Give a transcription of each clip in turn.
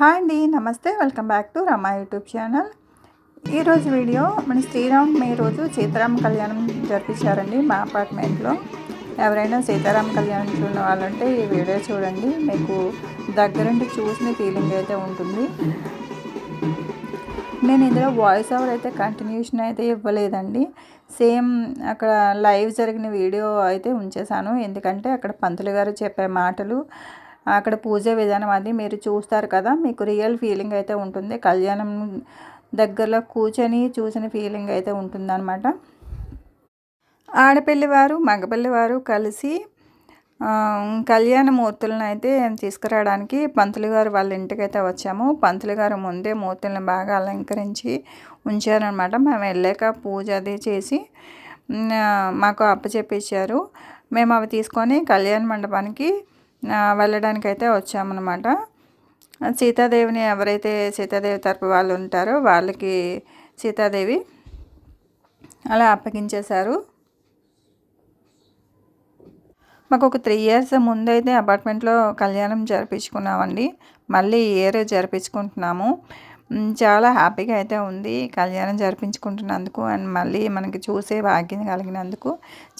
Hi అండి, నమస్తే. Welcome back to Rama YouTube channel. ఈరోజు వీడియో మన శ్రీరామనవమి రోజు సీతారామ కళ్యాణం జరిపించారండి మా అపార్ట్మెంట్లో. ఎవరైనా సీతారామ కళ్యాణం చూడని వాళ్ళంటే ఈ వీడియో చూడండి, మీకు దగ్గరుండి చూసిన ఫీలింగ్ అయితే ఉంటుంది. నేను ఇందులో వాయిస్ ఓవర్ అయితే కంటిన్యూషన్ అయితే ఇవ్వలేదండి. సేమ్ అక్కడ లైవ్ జరిగిన వీడియో అయితే ఉంచేశాను. ఎందుకంటే అక్కడ పంతులు గారు చెప్పే మాటలు, అక్కడ పూజ విధానం అది మీరు చూస్తారు కదా, మీకు రియల్ ఫీలింగ్ అయితే ఉంటుంది. కళ్యాణం దగ్గరలో కూర్చొని చూసిన ఫీలింగ్ అయితే ఉంటుందన్నమాట. ఆడపిల్లివారు మగపిల్లివారు కలిసి కళ్యాణ మూర్తులను అయితే తీసుకురావడానికి పంతులు గారు వాళ్ళ ఇంటికైతే వచ్చాము. పంతులు గారు ముందే మూర్తులను బాగా అలంకరించి ఉంచారనమాట. మేము వెళ్ళాక పూజ అది చేసి మాకు అప్పచెప్పించారు. మేము అవి తీసుకొని కళ్యాణ మండపానికి వెళ్ళడానికి అయితే వచ్చామన్నమాట. సీతాదేవిని ఎవరైతే సీతాదేవి తరపు వాళ్ళు ఉంటారో వాళ్ళకి సీతాదేవి అలా అప్పగించేశారు. మాకు ఒక 3 years ముందైతే అపార్ట్మెంట్లో కళ్యాణం జరిపించుకున్నామండి. మళ్ళీ ఈ ఇయర్ జరిపించుకుంటున్నాము. చాలా హ్యాపీగా అయితే ఉంది కళ్యాణం జరిపించుకుంటున్నందుకు. అండ్ మళ్ళీ మనకి చూసే భాగ్యం కలిగినందుకు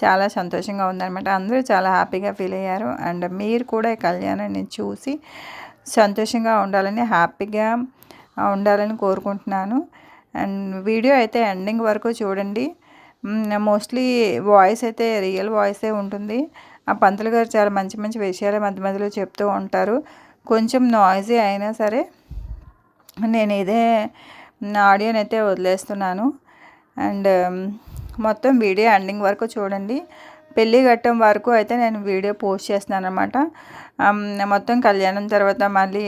చాలా సంతోషంగా ఉందన్నమాట. అందరూ చాలా హ్యాపీగా ఫీల్ అయ్యారు. అండ్ మీరు కూడా ఈ కళ్యాణాన్ని చూసి సంతోషంగా ఉండాలని, హ్యాపీగా ఉండాలని కోరుకుంటున్నాను. అండ్ వీడియో అయితే ఎండింగ్ వరకు చూడండి. మోస్ట్లీ వాయిస్ అయితే రియల్ వాయిసే ఉంటుంది. ఆ పంతులు గారు చాలా మంచి మంచి విషయాలు మధ్య మధ్యలో చెప్తూ ఉంటారు. కొంచెం నాయిసీ అయినా సరే నేను ఇదే ఆడియోని అయితే వదిలేస్తున్నాను. అండ్ మొత్తం వీడియో ఎండింగ్ వరకు చూడండి. పెళ్ళి ఘట్టం వరకు అయితే నేను వీడియో పోస్ట్ చేస్తున్నాను అనమాట. మొత్తం కళ్యాణం తర్వాత మళ్ళీ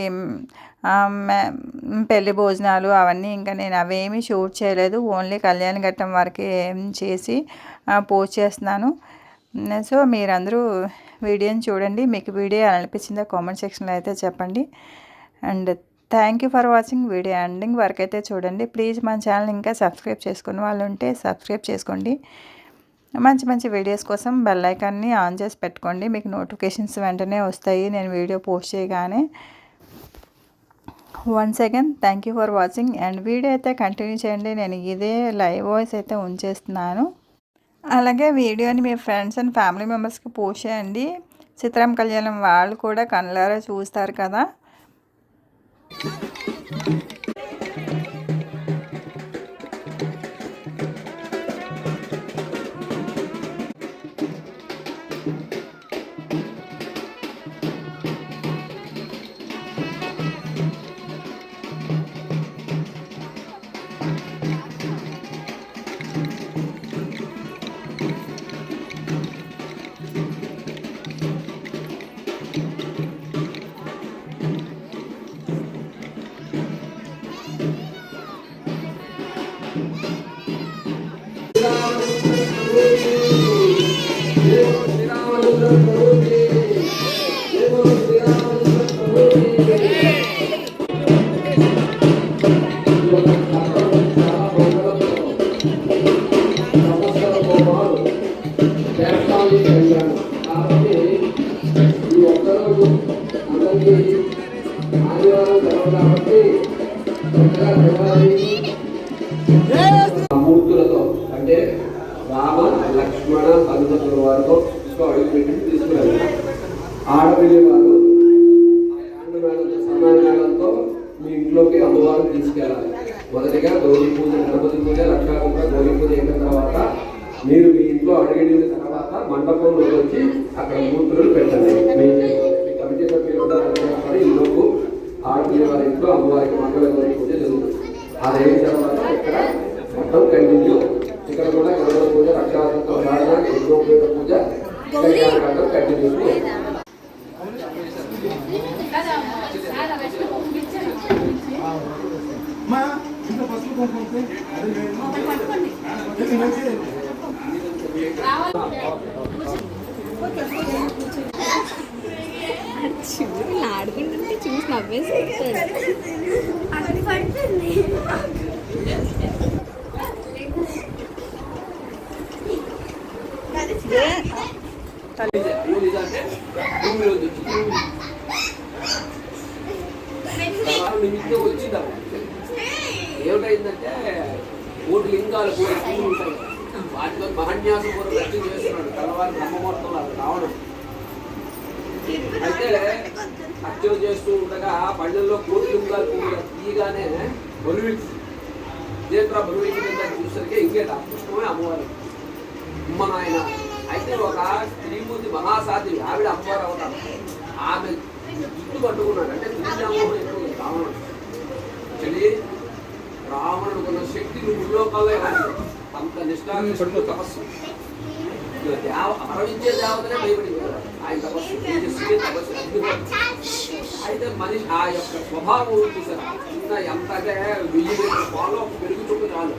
పెళ్లి భోజనాలు అవన్నీ ఇంకా నేను అవేమీ షూట్ చేయలేదు. ఓన్లీ కళ్యాణ ఘట్టం వరకే చేసి పోస్ట్ చేస్తున్నాను. సో మీరందరూ వీడియోని చూడండి. మీకు వీడియో ఎలా అనిపించిందో కామెంట్ సెక్షన్లో అయితే చెప్పండి. And thank you for watching. Video ending వరకు అయితే చూడండి. ప్లీజ్ మన ఛానల్ ఇంకా సబ్స్క్రైబ్ చేసుకున్న వాళ్ళు ఉంటే సబ్స్క్రైబ్ చేసుకోండి. మంచి మంచి వీడియోస్ కోసం బెల్ ఐకాన్ని ఆన్ చేసి పెట్టుకోండి. మీకు నోటిఫికేషన్స్ వెంటనే వస్తాయి నేను వీడియో పోస్ట్ చేయగానే. Once again thank you for watching. And video అయితే కంటిన్యూ చేయండి. నేను ఇదే లైవ్ వాయిస్ అయితే ఉంచేస్తున్నాను. అలాగే వీడియోని మీ ఫ్రెండ్స్ అండ్ ఫ్యామిలీ మెంబర్స్కి పోస్ట్ చేయండి. సీతారామ కళ్యాణం వాళ్ళు కూడా కళ్ళారా చూస్తారు కదా. మూర్తులతో అంటే రామ లక్ష్మణ హనుమంతుల వారితో అడుగుపెట్టి తీసుకురాలి. ఆడపిల్లి వారు సమానంతో మీ ఇంట్లోకి అమ్మవారు తీసుకెళ్ళాలి. మొదటిగా గౌరీ పూజ, గణపతి పూజ, లక్షాలంక గౌరీ పూజ అయిన తర్వాత మీరు మీ ఇంట్లో అడిగిన తర్వాత మండపంలో వచ్చి అక్కడ మూర్తులను పెట్టండి. మీ కమిటీ సభ్యులు ఇంట్లోకి ఆడపిల్లి వారి ఇంట్లో అమ్మవారికి మంగళ గౌరీ పూజ జరుగుతుంది. అది అయిన తర్వాత ఇక్కడ మొత్తం కంటిన్యూ. ఇక్కడ కూడా గణపతి పూజ, రక్షాలంతో పూజ కంటిన్యూ. ఆడుకుంటుంటే చూసి నవ్వేసి నిమిత్తం వచ్చింది ఏమిటైందంటే 3 లింగాలు కూడా ఉంటాయి, వాటిలో మహన్యాసం కూడా రక్షణ చేస్తున్నాడు తెల్లవారి బ్రహ్మముహూర్తంలో రావడం. అయితే అర్చన చేస్తూ ఉండగా పళ్ళల్లో 3 లింగాలు తీయగానే బరువు చూసరికి ఇంకేట పుష్పమే అమ్మవారు అమ్మ నాయన. అయితే ఒక శ్రీమూర్తి మహాసాధ్వి ఆవిడ అమ్మవారు అవుతారు. ఆమె జుట్టు పట్టుకున్నాడు, అంటే దుర్యామోహం ఎక్కువ రావణుడు. చెల్లి రావణుడు కొన్న శక్తి ముల్లోకాల్లో అంత నిష్ఠాన్ని తపస్సు మరణించే దేవతనే భయపడింది ఆయన తపస్సు తపస్సు అద్భుతం. అయితే మనిషి ఆ యొక్క స్వభావం చూసారు, చిన్న ఎంత అంటే 1000 పాలు పెరుగు చొప్పు చాలు.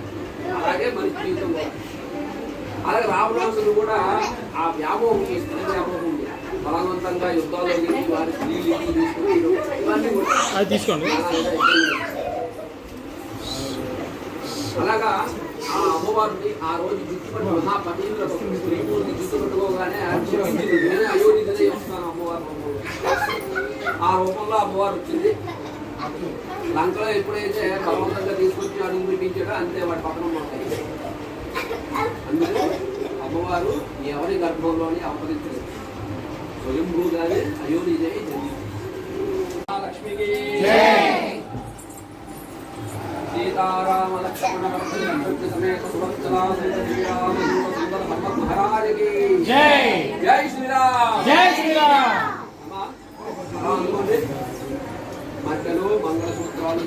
అలాగే మనిషి జీవితం కూడా అలాగే రావణాసుడు కూడా ఆ వ్యామోహం స్త్రీ వ్యామోహం ఉంది. బలవంతంగా యుద్ధాల్లో గెలిచి వారి స్త్రీలు తీసుకుని ఇవన్నీ కూడా తీసుకోండి. అలాగా ఆ అమ్మవారిని ఆ రోజు జుట్టుపట్టి మహాపతిలో శ్రీమూర్తి జుట్టు పట్టుకోగానే అయోధ్య వస్తాను అమ్మవారు ఆ రూపంలో అమ్మవారు వచ్చింది. లంకలో ఎప్పుడైతే బలవంతంగా తీసుకొచ్చి అడుగు పెట్టించాడో అంతే వాటి పక్కన ఉంటాయి. అందుకే అమ్మవారు ఎవరి గర్భంలోని అవతరించారు, స్వయంభూగానే అయోధ్య జన్మించింది. లక్ష్మికి सीताराम लक्ष्मण समेत सुभद्रा सुंदर हनुमत महाराज की जय। जय श्री राम, जय श्री राम। మధ్యలో మంగళసూత్రాలు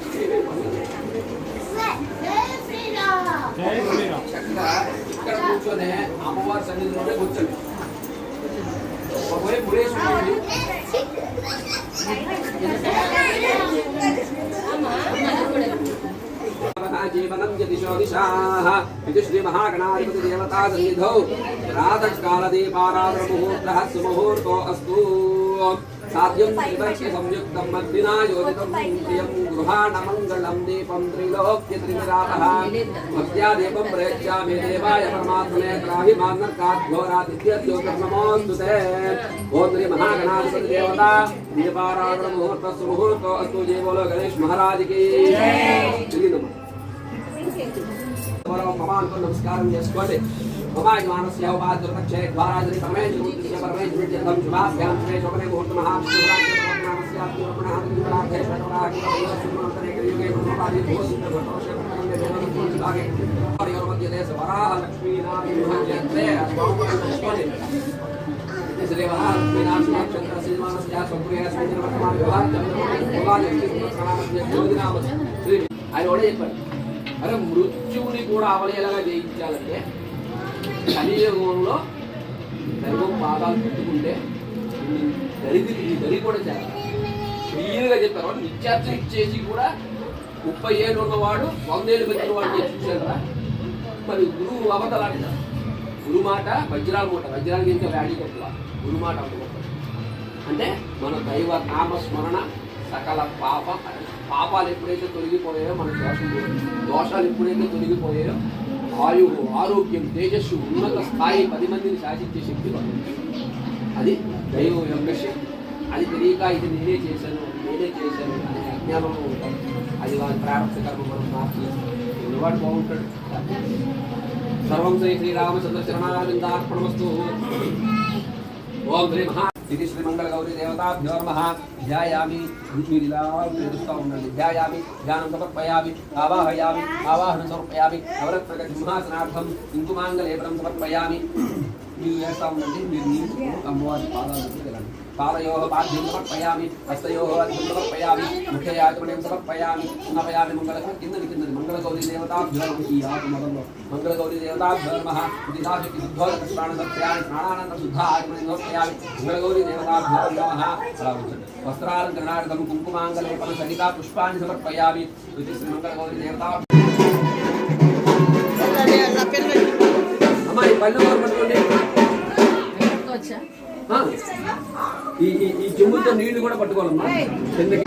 చక్కగా ఇక్కడ కూర్చొని అమ్మవారి సన్నిధిలోనే కూర్చొని ఒకవైపు ముడేశ్వరుడు जीवनं यदिशो दिशाः इति श्री महागणाधिपति देवता सन्निधौ प्रातःकालदीपाराधन मुहूर्तः सुमुहूर्तो अस्तु। साध्यं त्रिवर्ष संयुक्तं मद्विना योजितं प्रियं गृहाणमङ्गलं दीपं त्रैलोक्य त्रिविरातः भक्त्या दीपं प्रयच्छामि देवाय परमात्मने त्राहिमान्नर्काद्घोरादित्यज्योतिर्नमोऽस्तु ते। ओम श्री महागणाधिपति देवता दीपाराधन मुहूर्तः सुमुहूर्तो अस्तु। जय बोलो गणेश महाराज की जय। भगवान को नमस्कार చేసుకోండి। మమాయమానస్య ఉపాధ్యక్షే ద్వారాజరి పరమేశ్వరుడికి పరమేశ్వరుడికి ధం శుభాభ్యాం శ్రీ శోభనే ముహూర్త మహాశివరాత్రి నమస్య పూర్ణాది విరాధే శతరాకి సుమంతరే కలియుగే బ్రహ్మవాది భూషిత భటోషే ప్రకండే దేవదూత లాగే పరియోర మధ్య దేశ వరాహ లక్ష్మీ నారాయణే చేసుకోండి। శ్రీ మహాలక్ష్మీ నారాయణ శ్రీమానస్య సంప్రియ శ్రీ వర్తమాన వ్యవహార శ్రీ ఆయన ఒడే చెప్పారు, అరే మృత్యువుని కూడా అవలేలాగా జయించాలంటే కలియుగంలో దైవం పాదాలు పెట్టుకుంటే దరి కూడా చేయాలి క్లియర్గా చెప్పారు. నిత్యార్థం ఇచ్చేసి కూడా 30 ఏళ్ళు ఉన్నవాడు 100 ఏళ్ళు పెట్టిన వాడు చూసారా. మరి గురువు అవతలాడు, గురు మాట వజ్రాల మూట, వజ్రాలకి ఇంకా వ్యాధి కొట్టువ గురు మాట అంటే మన దైవ నామస్మరణ సకల పాపాలు ఎప్పుడైతే తొలగిపోయాయో మన దోషాలు ఎప్పుడైతే తొలగిపోయాయో ఆయువు ఆరోగ్యం తేజస్సు ఉన్నత స్థాయి 10 మందిని శాసించే శక్తి అది దైవం యొక్క శక్తి. అది తెలియక ఇది నేనే చేశాను అని అజ్ఞానంలో ఉంటాం. అది వారి ప్రారంభ కర్మ మనం మార్చేస్తాం. వాడు బాగుంటాడు. సర్వం శ్రీ శ్రీరామచంద్ర చరణారవిందార్పణమస్తు। ఓం శ్రీ మహా ఇది శ్రీ మంగళ గౌరీ దేవతాభ్యో నమః। ధ్యాయామి మీరిలా ఎదుస్తూ ఉండండి। ధ్యాయామి ధ్యానం సమర్పయామి ఆవాహయామి ఆవాహనం సమర్పయామి నవరత్న సింహాసనార్థం కుంకుమాంగలేపనం సమర్పయామి। మీరు చేస్తూ ఉండండి। మీరు నీళ్ళు అమ్మవారి పాదాలు తిరగండి। పాదయోః పాద్యం సమర్పయామి హస్తయోః అర్ఘ్యం సమర్పయామి ముఖే ఆచమనం సమర్పయామి నమయామి మంగళకం కిందది మంగళ గౌరీ దేవతాభ్యో నమః। ఈ ఆకు మొదల్లో మంగళ గౌరీ దేవతాభ్యో నమః। దిదాశక్తి శుద్ధోదక స్నాన సమర్పయామి స్నానానంద శుద్ధ ఆచమనం సమర్పయామి మంగళ గౌరీ దేవతాభ్యో నమః। అలా ఉంచండి। వస్త్రాలంకరణార్థం కుంకుమాంగలేపన సహితా పుష్పాన్ని సమర్పయామి। ఇది శ్రీ మంగళ గౌరీ దేవతా అమ్మాయి పళ్ళు పట్టుకోండి। ఈ చెంబుతో నీళ్లు కూడా పట్టుకోవాలమ్మా కిందకి।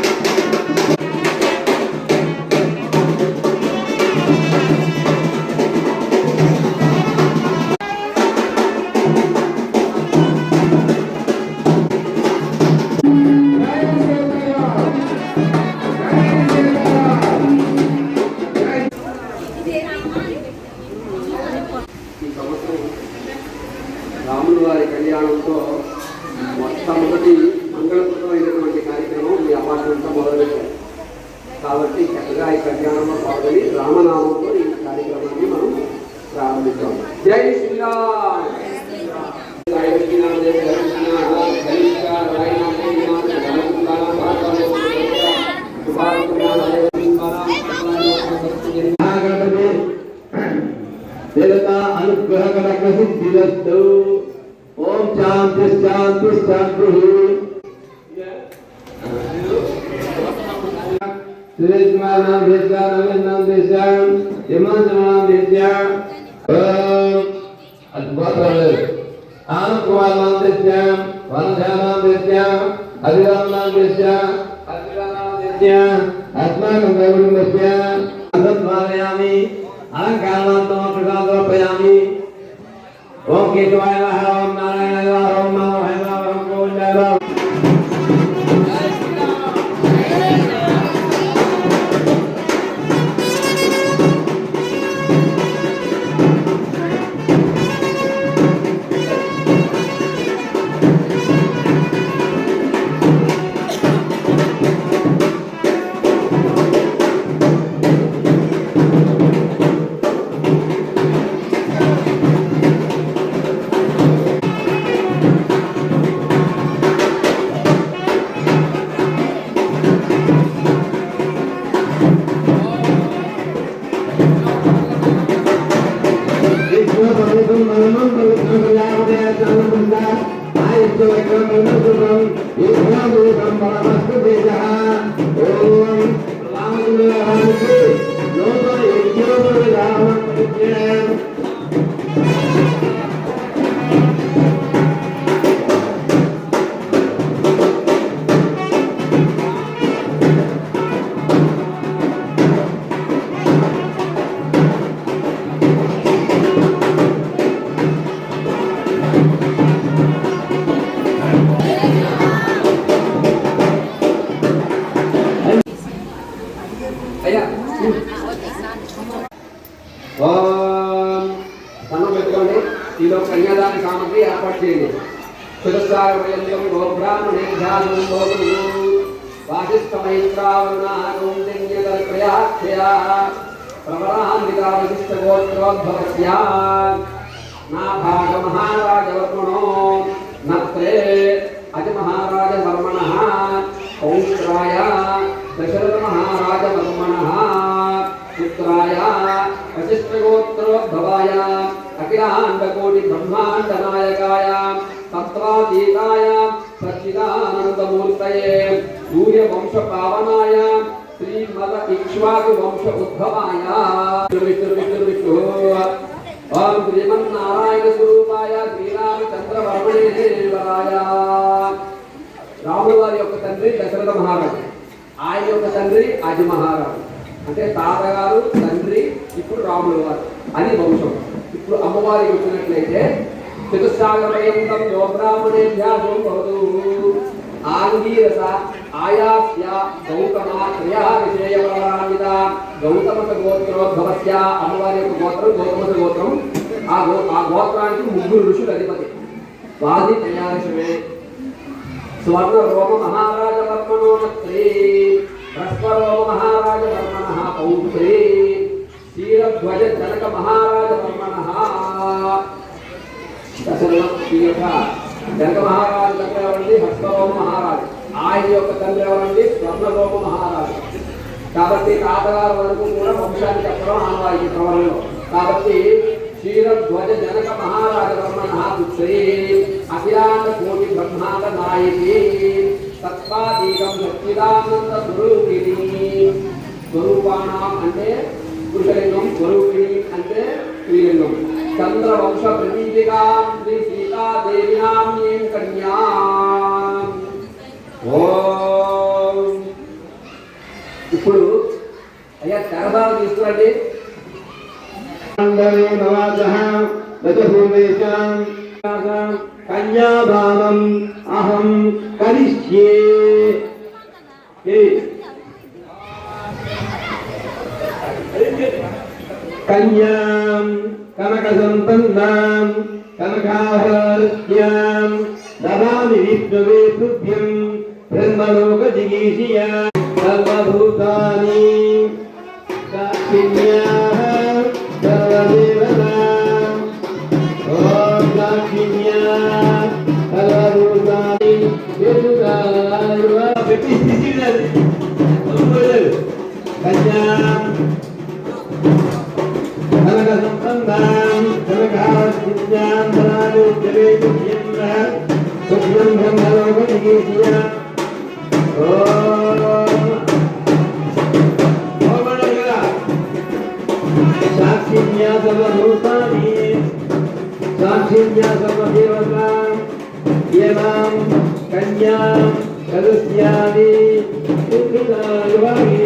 మొదలుపెట్టారు. కాబట్టి చక్కగా ఈ కళ్యాణంలో పాల్గొని రామనామంతో ఈ కార్యక్రమాన్ని మనం ప్రారంభిస్తాం. జై శ్రీరామ్. జై శ్రీరామ్. జై శ్రీరామ్. జై శ్రీరామ్. देवता अनुग्रह कनक सिद्धिरस्तु। ओम शांति शांति शांति। श्रीमानाम देशा नवीनाम देशा यमनाम देशा अद्भुतवाले आनकुमारनाम देशा वंदनाम देशा अभिरामनाम देशा अभिरामनाम देशा आत्माकं गौरवं देशा असत्वारयामि अलंकारनाम प्रकाशयामि। ओम केशवाय नमः। ओम नारायणाय नमः। ओम माधवाय नमः। ओम गोविंदाय नमः। దండం పెట్టుకోండి. ఈలో కన్యాదాన సామగ్రి ఏర్పాటు చేయండి. సురసాగరయంతం గోబ్రాహ్మణేభ్యాం వాసిష్ఠమైత్రావరుణాగౌండ్యకల్పయాఖ్యా ప్రవరాన్వితావశిష్టగోత్రోద్భవస్యా నాభాగమహారాజవర్మణో నత్రే అజమహారాజవర్మణః పౌత్రాయ దశరథమహారాజవర్మణः पुत्राय वशिष्ठगोत्रोद्भवाय अखिलाण्डकोटि ब्रह्माण्ड नायकाय तत्त्वातीताय सच्चिदानन्दमूर्तये सूर्यवंश पावनाय श्रीमद इक्ष्वाकु वंश उद्भवाय विष्णु ओम श्रीमन्नारायण स्वरूपाय श्रीरामचंद्रवर्मणे देवराय। రాముల వారి యొక్క తండ్రి దశరథ మహారాజు, ఆయన యొక్క తండ్రి అజ మహారాజు. అంటే తాతగారు తండ్రి ఇప్పుడు రాముల వారు అని వంశం. ఇప్పుడు అమ్మవారికి వచ్చినట్లయితే చతుస్సాగరయంతం యోబ్రాహ్మణేభ్యాసో భవతు ఆంగీరస ఆయాస్య గౌతమ త్రయా విషయవరాన్విత గౌతమక గోత్రోద్భవస్య. అమ్మవారి యొక్క గోత్రం గౌతమక గోత్రం. ఆ గోత్రానికి 3 ఋషులు అధిపతి. వాది తయారిషమే స్వర్ణ రోమ మహారాజవర్మణో నత్రే భ్రస్వరోమ మహారాజవర్మణః పౌత్రే క్షీరధ్వజ జనక మహారాజవర్మణః. జనక మహారాజు తండ్రి ఎవరండి? భ్రస్వరోమ మహారాజు. ఆయన యొక్క తండ్రి ఎవరండి? స్వర్ణరోమ మహారాజు. కాబట్టి తాతగారు వరకు కూడా వంశాన్ని చెప్పడం ఆనవాయితీ క్రమంలో. కాబట్టి క్షీరధ్వజ జనక మహారాజవర్మణః పుత్రే అఖిలాండ కోటి బ్రహ్మాండ నాయకి తత్వాదీకం సచ్చిదానంద స్వరూపిణి. స్వరూపాణం అంటే పురుషలింగం, స్వరూపిణి అంటే స్త్రీలింగం. చంద్రవంశ ప్రతీతిగా శ్రీ సీతాదేవినామ్యేం కన్యా. ఇప్పుడు అయ్యా తెరదాలు తీసుకురండి. కన్యాదానం అహం కరిష్యే. కన్యాం కనక సంపన్నాం కనకాభరణాం దదామి విష్ణవే తుభ్యం బ్రహ్మలోక జిగీషియా. సర్వభూతాని సాక్షిణ్యాః సర్వదేవతాః ఓం సాక్షిణ్యాః సర్వభూతాని వేదుకాయవ పెట్టి స్థితినది కన్యాం కనక సంపన్నాం కనకాస్మిన్యాం ధనాలు జవేతుర్యన్న సుఖ్యం బ్రహ్మలోకనికేతియ సాక్షిణ్యా సర్వభూతాని సాక్షిణ్యా సర్వదేవతాం ఏవాం కన్యాం కరుష్యామి సుఖితాయువామి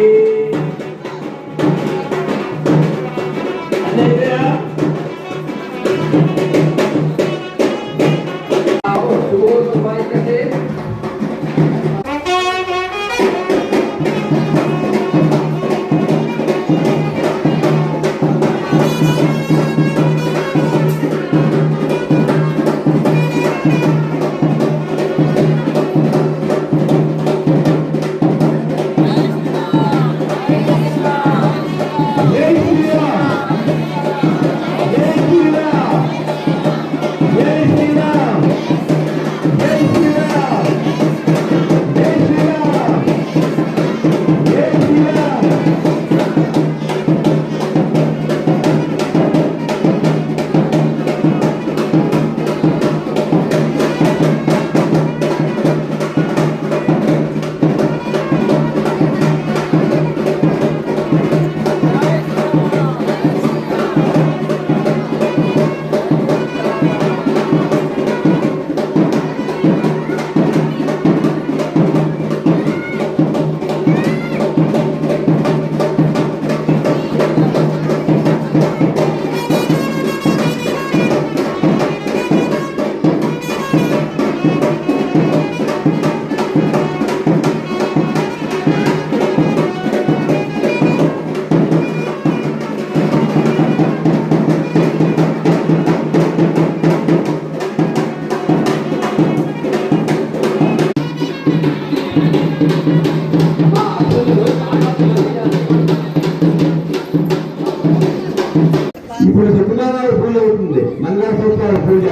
ఇప్పుడు శుక్రవారం పూజ అవుతుంది, మంగళసూత్రాల పూజ.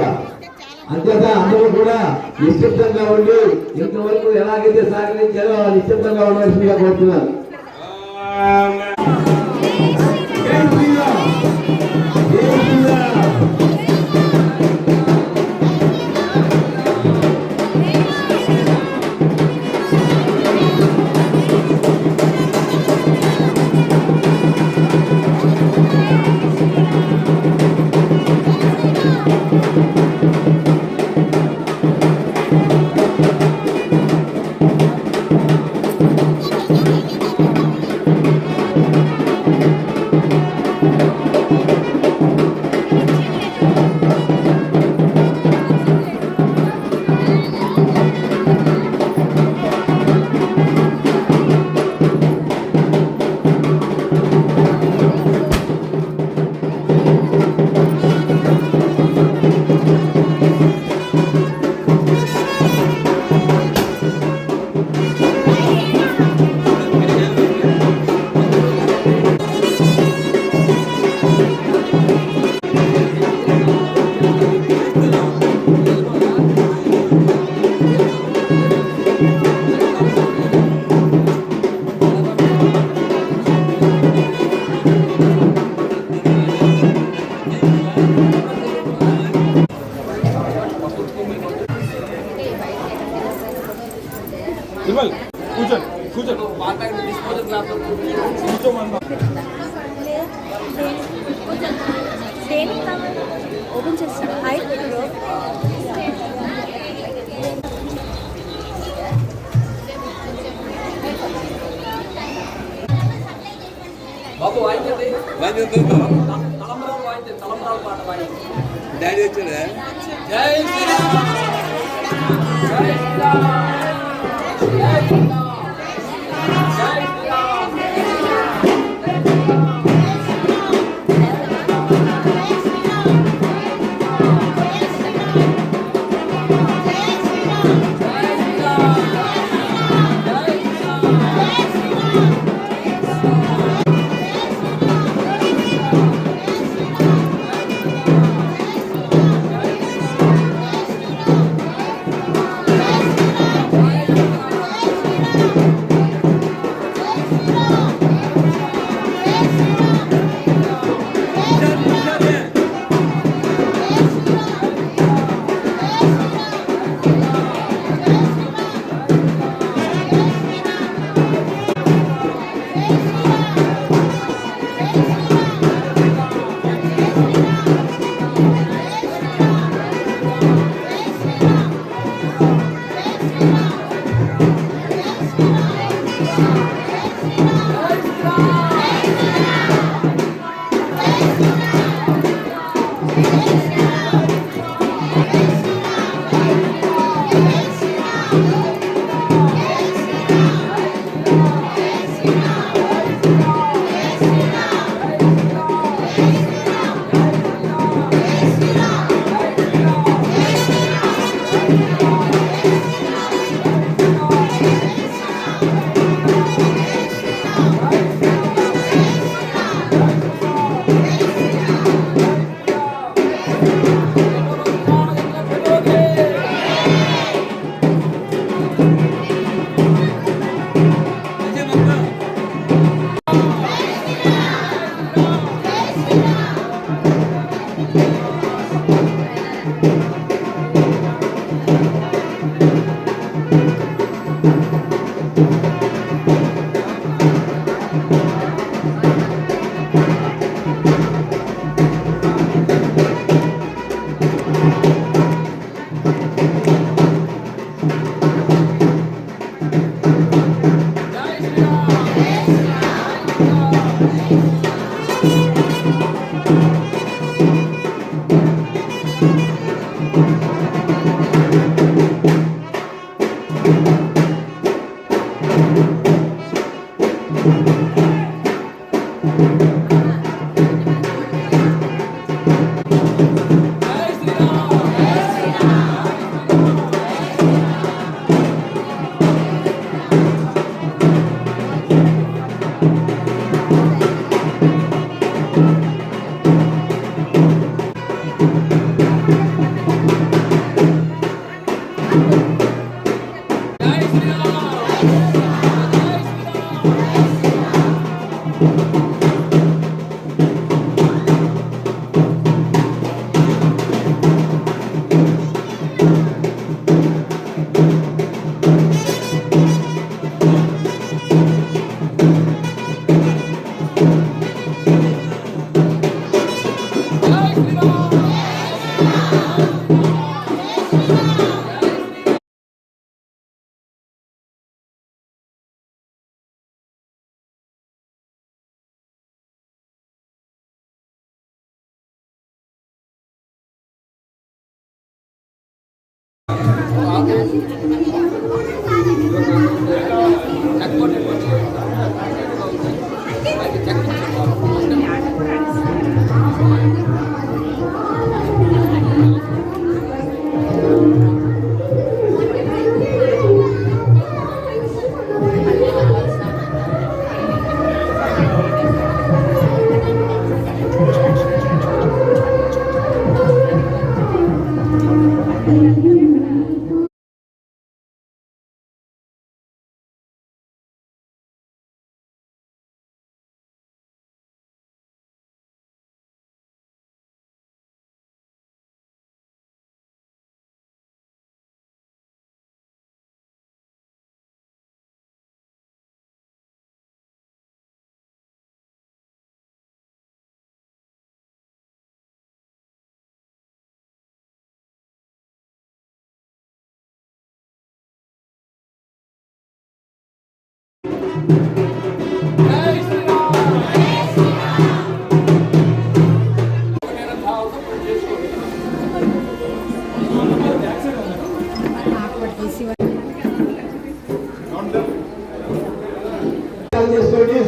అంతేత అందరూ కూడా నిశ్శబ్దంగా ఉండి ఇంతవరకు ఎలాగైతే సాగలించారో నిశ్శబ్దంగా ఉండవలసిందిగా కోరుతున్నాను. ఓపెన్ చేస్తాను. Hi bro. బాబు వాయించండి. తలంబరాలు పాట వాయించండి. డాడీ వచ్చాడా? జై శ్రీరామ్. జై శ్రీరామ్. జై శ్రీరామ్. జై శ్రీరామ్.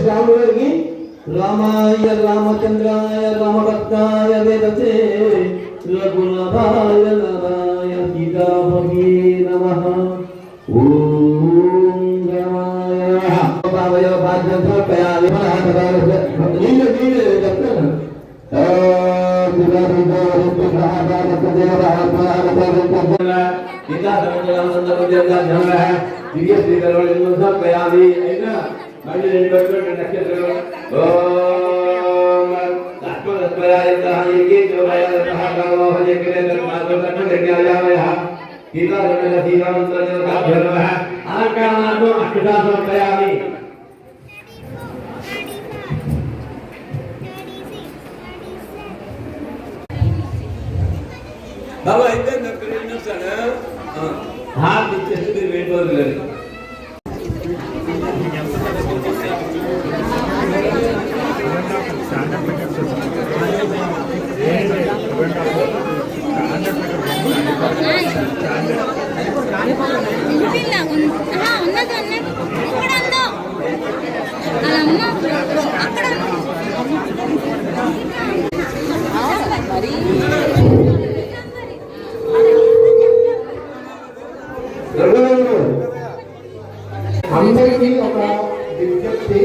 రాముడికి రామాయ రామచంద్రాయ రామభక్తాయ వేదసే రఘునాథాయ నారాయ సీతాపతి నమః ఓం రామాయ భావయ భాగ్యం సమర్పయామి నీళ్ళు నీళ్ళు చెప్తాను బాబా అయితే హార్ట్ ఇచ్చేసి మీరు వెళ్ళిపోలేదు అందరికీ ఒక విజ్ఞప్తి.